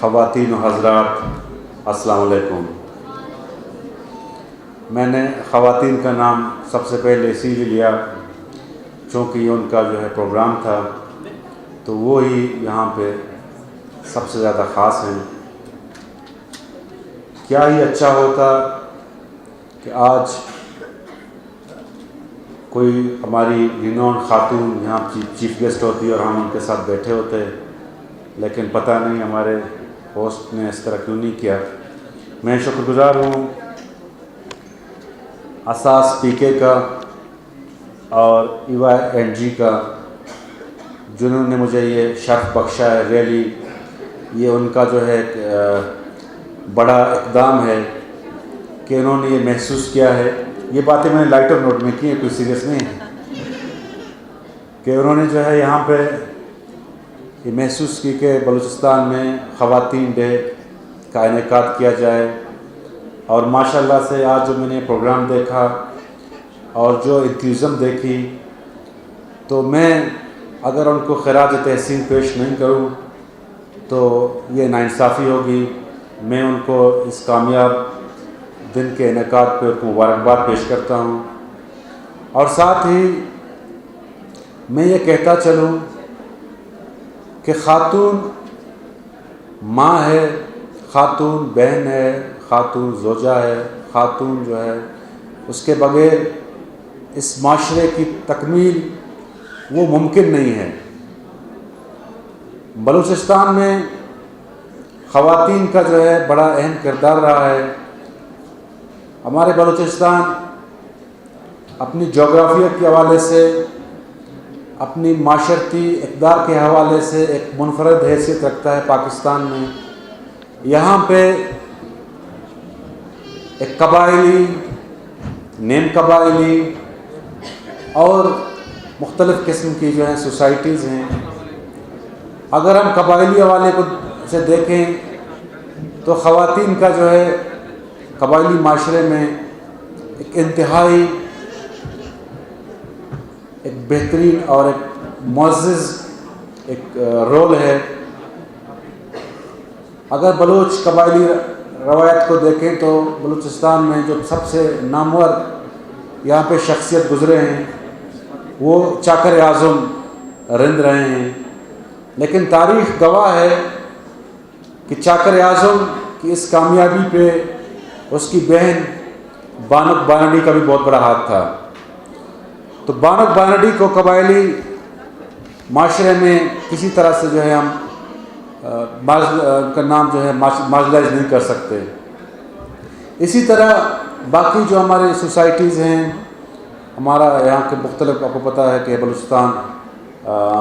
خواتین و حضرات، السلام علیکم۔ میں نے خواتین کا نام سب سے پہلے اسی لیے لیا چونکہ یہ ان کا جو ہے پروگرام تھا، تو وہی یہاں پہ سب سے زیادہ خاص ہیں۔ کیا ہی اچھا ہوتا کہ آج کوئی ہماری رینون خاتون یہاں چیف گیسٹ ہوتی اور ہم ان کے ساتھ بیٹھے ہوتے، لیکن پتہ نہیں ہمارے ہوسٹ نے اس طرح کیوں نہیں کیا۔ میں شکر گزار ہوں اساس پی کے کا اور EYNG کا، جنہوں نے مجھے یہ شرف بخشا ہے۔ ریلی یہ ان کا جو ہے بڑا اقدام ہے کہ انہوں نے یہ محسوس کیا ہے، یہ باتیں میں نے لائٹر نوٹ میں کی ہیں، کوئی سیریس نہیں ہے، کہ انہوں نے جو ہے یہاں پہ یہ محسوس کی کہ بلوچستان میں خواتین ڈے کا انعقاد کیا جائے۔ اور ماشاءاللہ سے آج جو میں نے پروگرام دیکھا اور جو انتھیوزم دیکھی، تو میں اگر ان کو خراج تحسین پیش نہیں کروں تو یہ ناانصافی ہوگی۔ میں ان کو اس کامیاب دن کے انعقاد پہ ان کو مبارکباد پیش کرتا ہوں، اور ساتھ ہی میں یہ کہتا چلوں کہ خاتون ماں ہے، خاتون بہن ہے، خاتون زوجہ ہے، خاتون جو ہے اس کے بغیر اس معاشرے کی تکمیل وہ ممکن نہیں ہے۔ بلوچستان میں خواتین کا جو ہے بڑا اہم کردار رہا ہے۔ ہمارے بلوچستان اپنی جغرافیہ کے حوالے سے، اپنی معاشرتی اقدار کے حوالے سے ایک منفرد حیثیت رکھتا ہے پاکستان میں۔ یہاں پہ ایک قبائلی، نیم قبائلی اور مختلف قسم کی جو ہیں سوسائٹیز ہیں۔ اگر ہم قبائلی حوالے کو سے دیکھیں تو خواتین کا جو ہے قبائلی معاشرے میں ایک انتہائی ایک بہترین اور ایک معزز ایک رول ہے۔ اگر بلوچ قبائلی روایت کو دیکھیں تو بلوچستان میں جو سب سے نامور یہاں پہ شخصیت گزرے ہیں وہ چاکر اعظم رند رہے ہیں، لیکن تاریخ گواہ ہے کہ چاکر اعظم کی اس کامیابی پہ اس کی بہن بانک بانڈی کا بھی بہت بڑا ہاتھ تھا۔ تو بانک بانڈی کو قبائلی معاشرے میں کسی طرح سے جو ہے ہم کا نام جو ہے مارجنلائز نہیں کر سکتے۔ اسی طرح باقی جو ہمارے سوسائٹیز ہیں، ہمارا یہاں کے مختلف، آپ کو پتہ ہے کہ بلوچستان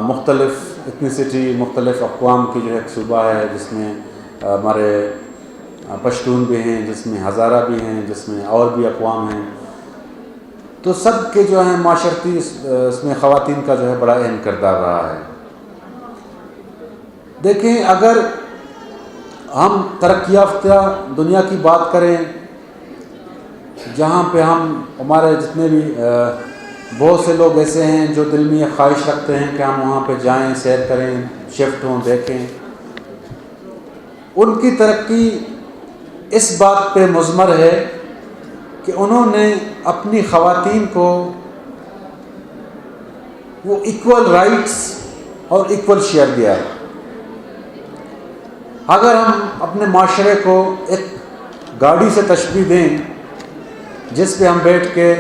مختلف ایتھنیسٹی، مختلف اقوام کی جو ہے ایک صوبہ ہے، جس میں ہمارے پشتون بھی ہیں، جس میں ہزارہ بھی ہیں، جس میں اور بھی اقوام ہیں۔ تو سب کے جو ہیں معاشرتی اس میں خواتین کا جو ہے بڑا اہم کردار رہا ہے۔ دیکھیں، اگر ہم ترقی یافتہ دنیا کی بات کریں جہاں پہ ہمارے جتنے بھی بہت سے لوگ ایسے ہیں جو دل میں یہ خواہش رکھتے ہیں کہ ہم وہاں پہ جائیں، سیر کریں، شفٹ ہوں، دیکھیں، ان کی ترقی اس بات پہ مضمر ہے کہ انہوں نے اپنی خواتین کو وہ ایکول رائٹس اور ایکول شیئر دیا ہے۔ اگر ہم اپنے معاشرے کو ایک گاڑی سے تشبیہ دیں جس پہ ہم بیٹھ کے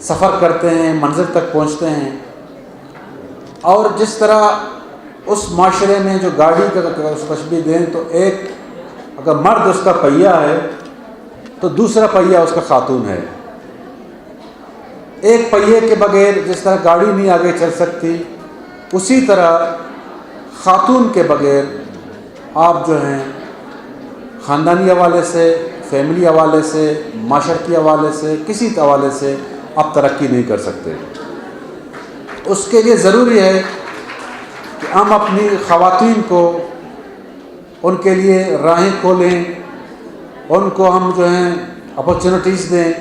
سفر کرتے ہیں، منزل تک پہنچتے ہیں، اور جس طرح اس معاشرے میں جو گاڑی کا تشبیہ دیں تو ایک اگر مرد اس کا پہیہ ہے تو دوسرا پہیہ اس کا خاتون ہے۔ ایک پہیے کے بغیر جس طرح گاڑی نہیں آگے چل سکتی، اسی طرح خاتون کے بغیر آپ جو ہیں خاندانی حوالے سے، فیملی حوالے سے، معاشرتی حوالے سے، کسی حوالے سے آپ ترقی نہیں کر سکتے۔ اس کے لیے ضروری ہے کہ ہم اپنی خواتین کو ان کے لیے راہیں کھولیں، ان کو ہم جو ہیں اپرچونٹیز دیں،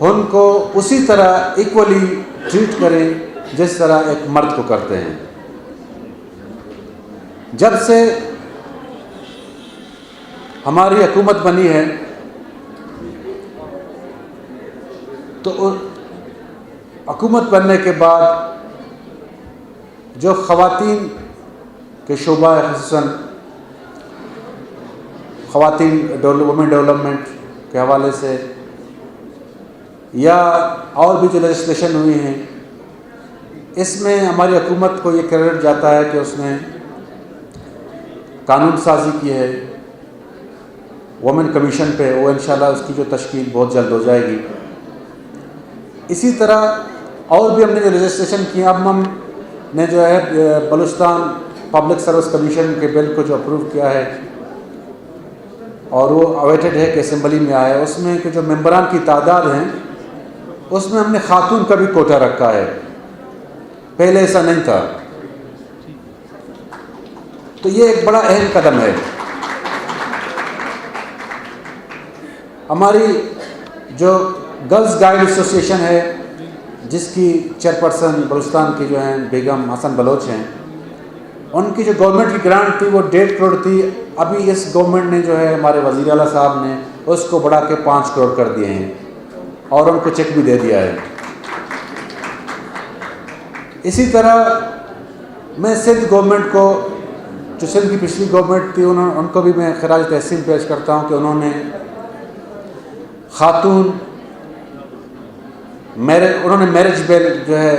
ان کو اسی طرح ایکولی ٹریٹ کریں جس طرح ایک مرد کو کرتے ہیں۔ جب سے ہماری حکومت بنی ہے تو حکومت بننے کے بعد جو خواتین کے شعبہ خصوصاً خواتین وومن ڈیولپمنٹ کے حوالے سے یا اور بھی جو لیجسلیشن ہوئی ہیں، اس میں ہماری حکومت کو یہ کریڈٹ جاتا ہے کہ اس نے قانون سازی کی ہے وومن کمیشن پہ، وہ انشاءاللہ اس کی جو تشکیل بہت جلد ہو جائے گی۔ اسی طرح اور بھی ہم نے جو لیجسلیشن کی، اب ہم نے جو ہے بلوچستان پبلک سروس کمیشن کے بل کو جو اپروو کیا ہے اور وہ اویٹڈ ہے کہ اسمبلی میں آئے، اس میں کہ جو ممبران کی تعداد ہیں اس میں ہم نے خاتون کا بھی کوٹہ رکھا ہے، پہلے ایسا نہیں تھا، تو یہ ایک بڑا اہم قدم ہے۔ ہماری جو گرلز گائیڈ ایسوسیشن ہے جس کی چیئرپرسن بلوچستان کی جو ہیں بیگم حسن بلوچ ہیں، ان کی جو گورنمنٹ کی گرانٹ تھی وہ 1.5 کروڑ تھی، ابھی اس گورنمنٹ نے جو ہے ہمارے وزیر اعلیٰ صاحب نے اس کو بڑھا کے 5 کروڑ کر دیے ہیں اور ان کو چیک بھی دے دیا ہے۔ اسی طرح میں سندھ گورنمنٹ کو، جو سندھ کی پچھلی گورنمنٹ تھی، ان کو بھی میں خراج تحسین پیش کرتا ہوں کہ انہوں نے میرج بل جو ہے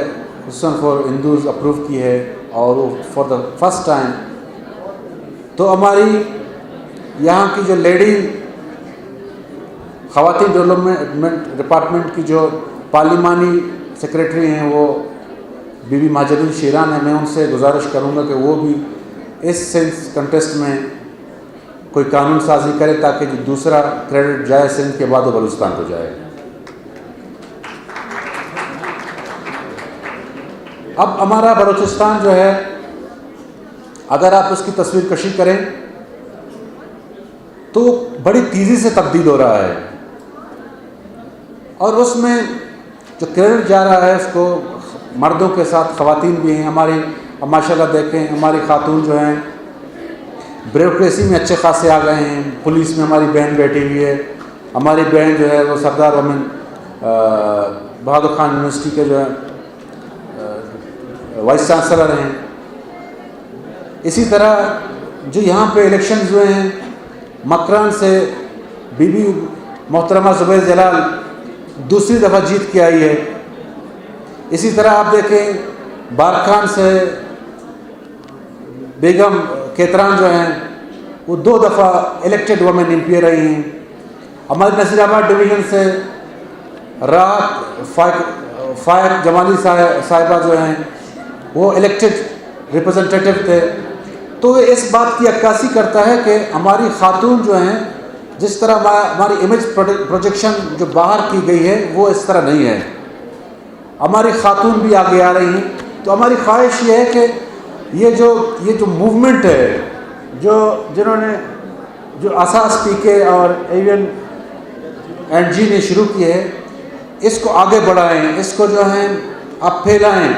خصوصاً فار ہندوز اپروو کی ہے، اور وہ فار دا فرسٹ ٹائم تو ہماری یہاں کی جو لیڈی خواتین ڈیولپمنٹ ڈپارٹمنٹ کی جو پارلیمانی سیکریٹری ہیں وہ بی بی ماجد الشیران ہے، میں ان سے گزارش کروں گا کہ وہ بھی اس سینس کنٹیسٹ میں کوئی قانون سازی کرے تاکہ جو دوسرا کریڈٹ جائے سندھ کے بعد وہ بلوچستان کو جائے۔ اب ہمارا بلوچستان جو ہے، اگر آپ اس کی تصویر کشی کریں تو بڑی تیزی سے تبدیل ہو رہا ہے، اور اس میں جو کریڈٹ جا رہا ہے اس کو مردوں کے ساتھ خواتین بھی ہیں ہماری۔ اب ماشاء اللہ دیکھیں ہماری خاتون جو ہیں بیوروکریسی میں اچھے خاصے آ گئے ہیں، پولیس میں ہماری بہن بیٹھی ہوئی ہے، ہماری بہن جو ہے وہ سردار وومن بہادر خان یونیورسٹی کے جو ہے وائس چانسلر ہیں۔ اسی طرح جو یہاں پہ الیکشنز ہوئے ہیں، مکران سے بی بی محترمہ زبیر جلال دوسری دفعہ جیت کے آئی ہے۔ اسی طرح آپ دیکھیں بارکھان سے بیگم کیتران جو ہیں وہ 2 دفعہ الیکٹڈ وومن ایم پی رہی ہیں۔ ہمارے نصیر آباد ڈویژن سے راحت فائق جمالی صاحبہ جو ہیں وہ الیکٹڈ ریپرزنٹیٹیو تھے۔ تو یہ اس بات کی عکاسی کرتا ہے کہ ہماری خاتون جو ہیں، جس طرح ہماری امیج پروجیکشن جو باہر کی گئی ہے وہ اس طرح نہیں ہے، ہماری خاتون بھی آگے آ رہی ہیں۔ تو ہماری خواہش یہ ہے کہ یہ جو موومنٹ ہے جنہوں نے جو اساس پی کے اور ایون این جی نے شروع کی ہے، اس کو آگے بڑھائیں، اس کو جو ہے آپ پھیلائیں،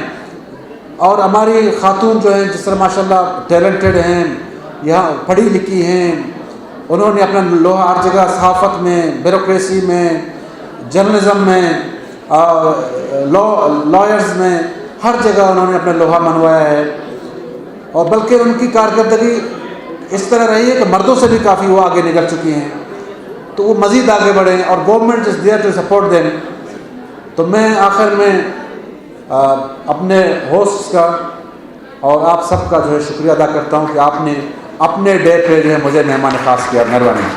اور ہماری خاتون جو ہیں جس طرح ماشاءاللہ ٹیلنٹڈ ہیں، یہاں پڑھی لکھی ہیں، انہوں نے اپنا لوہا ہر جگہ صحافت میں، بیوروکریسی میں، جرنلزم میں، لائرز میں، ہر جگہ انہوں نے اپنا لوہا منوایا ہے، اور بلکہ ان کی کارکردگی اس طرح رہی ہے کہ مردوں سے بھی کافی وہ آگے نکل چکی ہیں، تو وہ مزید آگے بڑھیں، اور government is there to support them. تو میں آخر میں اپنے ہوسٹس کا اور آپ سب کا جو ہے شکریہ ادا کرتا ہوں کہ آپ نے اپنے ڈے پہ جو ہے مجھے مہمان خاص کیا۔ مہربانی۔